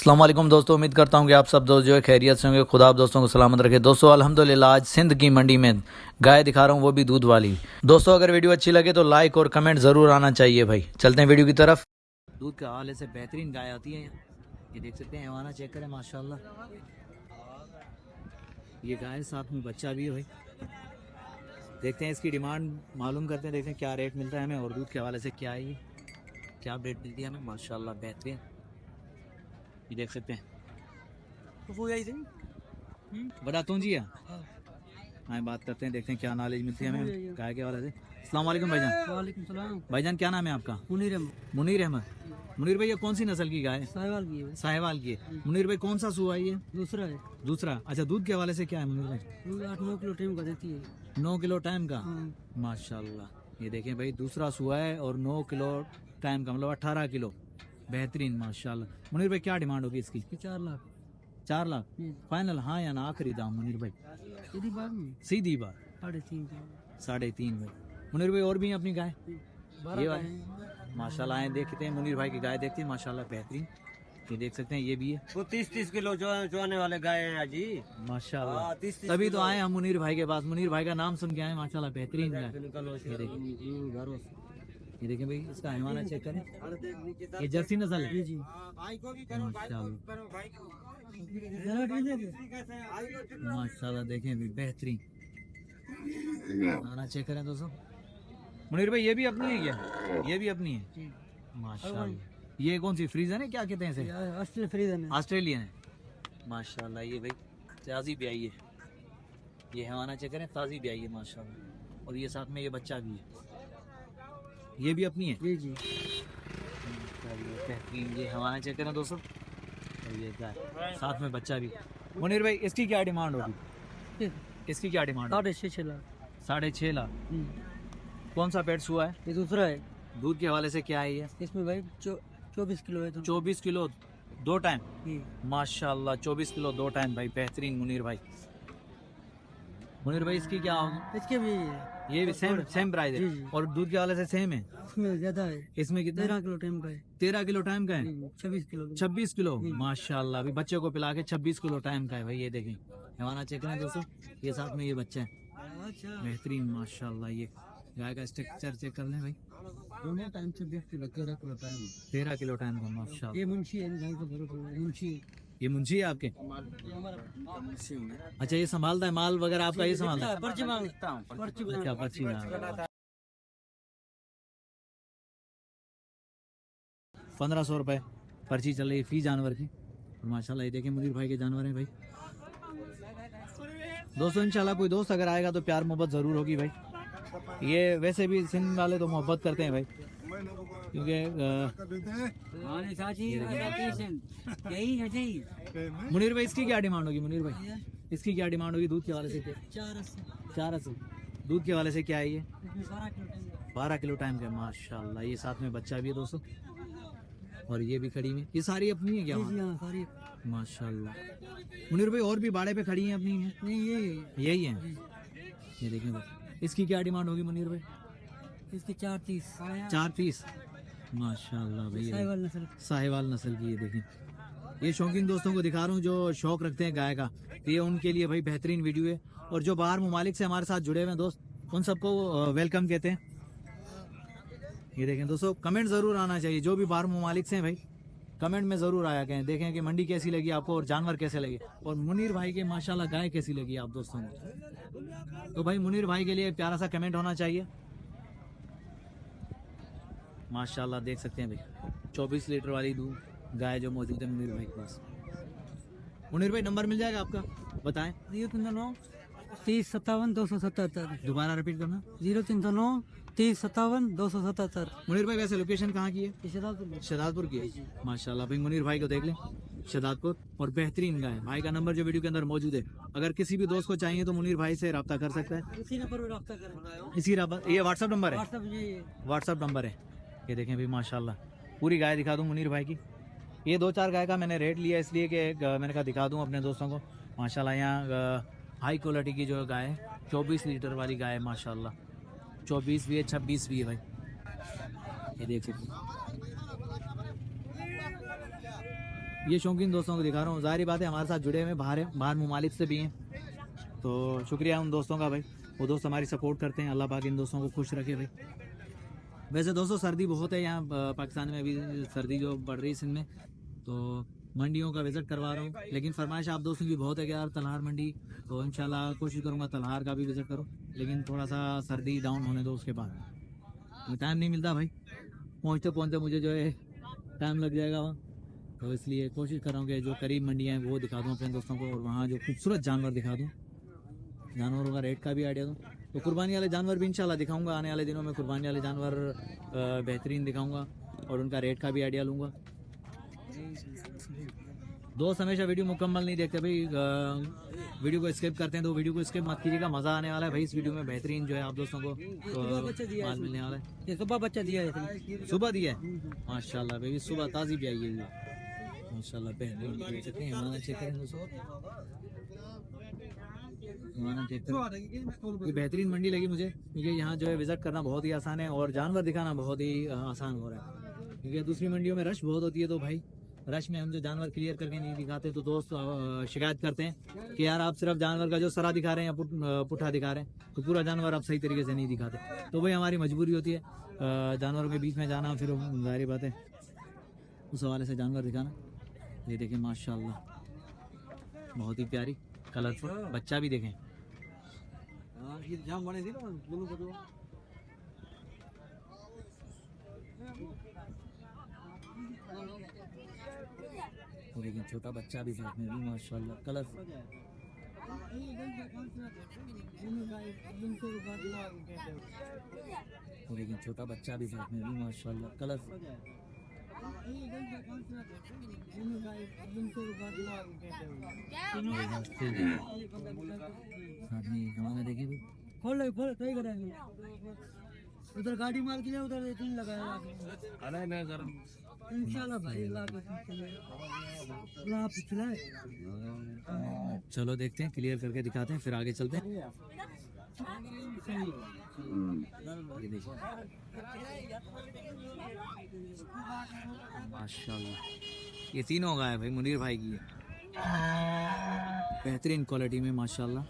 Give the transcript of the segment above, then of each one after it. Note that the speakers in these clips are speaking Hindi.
अस्सलाम वालेकुम दोस्तों, उम्मीद करता हूँ कि आप सब दोस्त जो है खैरियत से होंगे। खुदा आप दोस्तों को सलामत रखे। दोस्तों अल्हम्दुलिल्लाह आज सिंध की मंडी में गाय दिखा रहा हूँ, वो भी दूध वाली। दोस्तों अगर वीडियो अच्छी लगे तो लाइक और कमेंट ज़रूर आना चाहिए भाई। चलते हैं वीडियो की तरफ। दूध के हवाले से बेहतरीन गाय आती है, ये देख सकते हैं। हैवाना चेक करें माशाल्लाह, ये गाय साथ में बच्चा भी है भाई। देखते हैं इसकी डिमांड मालूम करते हैं, देखते हैं क्या रेट मिलता है हमें और दूध के हवाले से क्या है, ये क्या रेट मिलती है हमें माशाल्लाह बेहतरीन। ये देख सकते हैं बताता हूँ जी। हाँ बात करते हैं, देखते हैं क्या नॉलेज मिलती है हमें गाय के हवाले से। अस्सलाम वालेकुम भाईजान। वालेकुम सलाम। भाईजान क्या नाम है आपका? मुनीर अहमद। मुनीर अहमद। मुनीर भाई ये कौन सी नस्ल की गाय है? साहिवाल की है। साहिवाल की है। मुनीर भाई कौन सा सुआ है ये? दूसरा है। दूसरा। अच्छा दूध के हवाले से क्या है मुनीर भाई? दूध 8-9 किलो टाइम का देती है। 9 किलो टाइम का। हाँ। माशाल्लाह ये देखें भाई, दूसरा सुआ है और 9 किलो टाइम का, मतलब 18 किलो। बेहतरीन माशाल्लाह। मुनीर भाई क्या डिमांड होगी इसकी? 4 लाख। 4 लाख फाइनल? हाँ या ना आखिरी दाम मुनीर भाई? सीधी बात नहीं। सीधी बात 3.5। 3.5 भाई। मुनीर भाई और भी हैं अपनी गाय? 12 ये का वाले है। माशाल्लाह आए देखते हैं मुनीर भाई की गाय, देखते हैं माशाल्लाह बेहतरीन। ये देख सकते हैं, ये भी है। वो 30-30 किलो जो आने वाले गाय हैं जी। माशाल्लाह 30-30 तभी तो आए हम मुनीर भाई के पास। मुनीर भाई का नाम सुन के आए माशाल्लाह बेहतरीन गाय। ये देखें भाई, इसका हैवाना चेक करें। ये जर्सी नस्ल है जी। माशाल्लाह देखें भी बेहतरीन। हैवाना चेक करें दोस्तों। मुनीर भाई ये भी अपनी है क्या? ये भी अपनी है माशाल्लाह। ये कौन सी फ्रीजन है, क्या कहते हैं इसे? ऑस्ट्रेलियन फ्रीजन है। ऑस्ट्रेलियन है माशाल्लाह। ये भाई ताज़ी भी आई है, ये हैवाना चेक करें, ताज़ी भी आई है माशाल्लाह। और ये साथ में ये बच्चा भी है, ये भी अपनी है। जी जी। बेहतरीन। ये हैवाना चेक करें दोस्तों, और ये गाय साथ में बच्चा भी। मुनीर भाई इसकी क्या डिमांड होगी? इसकी क्या डिमांड? 6.5 लाख। 6.5 लाख। कौन सा पेट हुआ है? ये दूसरा है। दूध के हवाले से क्या है ये? इसमें भाई 24 किलो है। 24 किलो 2 टाइम। जी। माशाल्लाह 24 किलो 2 टाइम भाई, बेहतरीन मुनीर भाई। मुनीर भाई इसकी क्या होगी? इसके भी है। ये भी सेम प्राइस जी, है जी। और दूध के हवाले से सेम है? इसमें ज्यादा है। इसमें कितना? 13 किलो टाइम का है। 13 किलो टाइम का है। 26 किलो। 26 किलो माशाल्लाह। अभी बच्चे को पिला के 26 किलो टाइम का है भाई। ये देखें हैवाना चेक करें दोस्तों, ये साथ में ये बच्चा है बेहतरीन माशाल्लाह। ये गाय का स्ट्रक्चर चेक कर लें भाई, दोनों टाइम से 13 किलो टाइम। 13 किलो टाइम का माशाल्लाह। ये मुंशी है, गाय का मुंशी है। ये मुंशी है आपके? अच्छा ये संभालता है माल वगैरह आपका, ये संभालता है? पर्ची मांगता हूँ। अच्छा पर्ची मांगता है। 1500 रुपए पर्ची चल रही है फी जानवर की। माशाल्लाह ये देखें मुनीर भाई के जानवर हैं भाई। दोस्तों इंशाल्लाह कोई दोस्त अगर आएगा तो प्यार मोहब्बत ज़रूर होगी भाई। ये वैसे भी सिंध वाले तो मोहब्बत करते हैं भाई, क्योंकि मुनीर भाई इसकी क्या डिमांड होगी? मुनीर भाई इसकी क्या डिमांड होगी दूध के वाले से? 480। दूध के वाले से क्या है ये? 12 किलो टाइम का माशाल्लाह। ये साथ में बच्चा भी है दोस्तों, और ये भी खड़ी हुई। ये सारी अपनी है क्या? सारी माशाल्लाह। मुनीर भाई और भी बाड़े पे खड़ी हैं अपनी हैं? नहीं यही है। ये देखें भाई, इसकी क्या डिमांड होगी मुनीर भाई? इसकी 430। 430 माशाल्लाह भाई। साहिवाल नस्ल। साहिवाल नस्ल की। ये देखें, ये शौकीन दोस्तों को दिखा रहा हूँ जो शौक रखते हैं गाय का, तो ये उनके लिए भाई बेहतरीन वीडियो है। और जो बाहर ममालिक से हमारे साथ जुड़े हुए हैं दोस्त, उन सबको वेलकम कहते हैं। ये देखें दोस्तों, कमेंट ज़रूर आना चाहिए जो भी बाहर ममालिक से हैं भाई, कमेंट में ज़रूर आया करें। देखें कि मंडी कैसी लगी आपको और जानवर कैसे लगे, और मुनीर भाई के माशाल्लाह गाय कैसी लगी आप दोस्तों को। तो भाई मुनीर भाई के लिए प्यारा सा कमेंट होना चाहिए माशाल्लाह। देख सकते हैं भाई 24 लीटर वाली दूध गाय जो मौजूद है मुनीर भाई के पास। मुनीर भाई नंबर मिल जाएगा आपका, बताएं। 039 30 57 277। दोबारा रिपीट करना। 039 30 57 277। मुनीर भाई वैसे लोकेशन कहाँ की है? शहजादपुर। शहजादपुर की है माशाल्लाह भाई। मुनीर भाई को देख लें, शहजादपुर, और बेहतरीन गाय। भाई का नंबर जो वीडियो के अंदर मौजूद है, अगर किसी भी दोस्त को चाहिए तो मुनीर भाई से रब्ता कर सकता है। इसी नंबर पर रब्ता करें। इसी ये व्हाट्सअप नंबर है? व्हाट्सएप व्हाट्सअप नंबर है। ये देखें भाई माशाल्लाह, पूरी गाय दिखा दूँ मुनीर भाई की। ये 2-4 गाय का मैंने रेट लिया इसलिए कि मैंने कहा दिखा दूँ अपने दोस्तों को। माशाल्लाह यहाँ हाई क्वालिटी की जो गाय है, 24 लीटर वाली गाय है माशाल्लाह। 24 भी है, 26 भी है भाई। ये देख सकते ये शौकीन दोस्तों को दिखा रहा हूँ, जाहिर बात है हमारे साथ जुड़े हुए बाहर ममालिक से भी हैं, तो शुक्रिया उन दोस्तों का भाई, वो दोस्त हमारी सपोर्ट करते हैं। अल्लाह पाक इन दोस्तों को खुश रखे भाई। वैसे दोस्तों सर्दी बहुत है यहाँ पाकिस्तान में, अभी सर्दी जो बढ़ रही है सिंध में, तो मंडियों का विज़िट करवा रहा हूँ। लेकिन फरमाइश आप दोस्तों की बहुत है कि यार तलहार मंडी, तो इंशाल्लाह कोशिश करूँगा तलहार का भी विज़िट करूँ, लेकिन थोड़ा सा सर्दी डाउन होने दो उसके बाद, टाइम नहीं मिलता भाई, पहुँचते पहुँचते मुझे जो है टाइम लग जाएगा वहाँ, तो इसलिए कोशिश कर रहा हूँ कि जो करीब मंडियाँ हैं वो दिखा दूँ अपने दोस्तों को, और वहाँ जो खूबसूरत जानवर दिखा दूँ, जानवरों का रेट का भी आइडिया दूँ। तो कुर्बानी वाले जानवर भी इंशाल्लाह दिखाऊंगा आने वाले दिनों में, कुर्बानी वाले जानवर बेहतरीन दिखाऊंगा और उनका रेट का भी आइडिया लूँगा। दोस्त हमेशा वीडियो मुकम्मल नहीं देखते भाई, वीडियो को स्किप करते हैं, तो वीडियो को स्किप मत कीजिएगा, मज़ा आने वाला है भाई इस वीडियो में, बेहतरीन जो है आप दोस्तों को माल मिलने वाला है। ये सुबह बच्चा दिया है, सुबह दिया है माशाल्लाह भाई, सुबह ताज़ी भी आई है ये माशाल्लाह, बेहतरीन देख सकते हैं। हमारा चेक करें दोस्तों, हमारा चेक करें, ये बेहतरीन मंडी लगी मुझे, क्योंकि यहाँ जो है विज़िट करना बहुत ही आसान है और जानवर दिखाना बहुत ही आसान हो रहा है, क्योंकि दूसरी मंडियों में रश बहुत होती है, तो भाई रश में हम जो जानवर क्लियर करके नहीं दिखाते, तो दोस्त शिकायत करते हैं कि यार आप सिर्फ जानवर का जो सरा दिखा रहे हैं या पुट्ठा दिखा रहे हैं, तो पूरा जानवर आप सही तरीके से नहीं दिखाते, तो भाई हमारी मजबूरी होती है जानवरों के बीच में जाना, फिर जाहिर बात है उस हवाले से जानवर दिखाना। ये देखें माशाल्लाह बहुत ही प्यारी कलरफुल, बच्चा भी देखें, लेकिन छोटा बच्चा भी साथ में भी माशाल्लाह कलरफुल। लेकिन छोटा बच्चा भी साथ में भी माशाल्लाह कलरफुल। हमारे देखिए भी खोल सही करेंगे, उधर गाड़ी मार के उधर तीन लगाया इंशाल्लाह भाई, अल्लाह पिछला चलो देखते हैं, क्लियर करके दिखाते हैं, फिर आगे चलते हैं। ये देखिए माशाल्लाह, ये तीनों गाय भाई मुनीर भाई की है, बेहतरीन क्वालिटी में माशाल्लाह।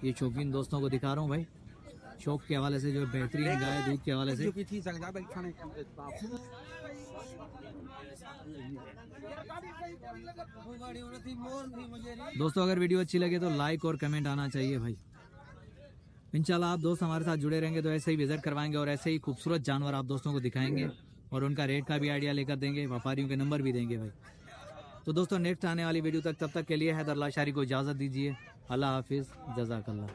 ये शौकीन दोस्तों को दिखा रहा हूँ भाई, शौक के हवाले से जो बेहतरीन गाय, दूध के हवाले से। दोस्तों अगर वीडियो अच्छी लगे तो लाइक और कमेंट आना चाहिए भाई। इंशाल्लाह आप दोस्त हमारे साथ जुड़े रहेंगे तो ऐसे ही विजिट करवाएंगे और ऐसे ही खूबसूरत जानवर आप दोस्तों को दिखाएंगे और उनका रेट का भी आइडिया लेकर देंगे, व्यापारियों के नंबर भी देंगे भाई। तो दोस्तों नेक्स्ट आने वाली वीडियो तक, तब तक के लिए हैदर लाशारी को इजाज़त दीजिए। अल्लाह हाफिज़, जज़ाकल्लाह।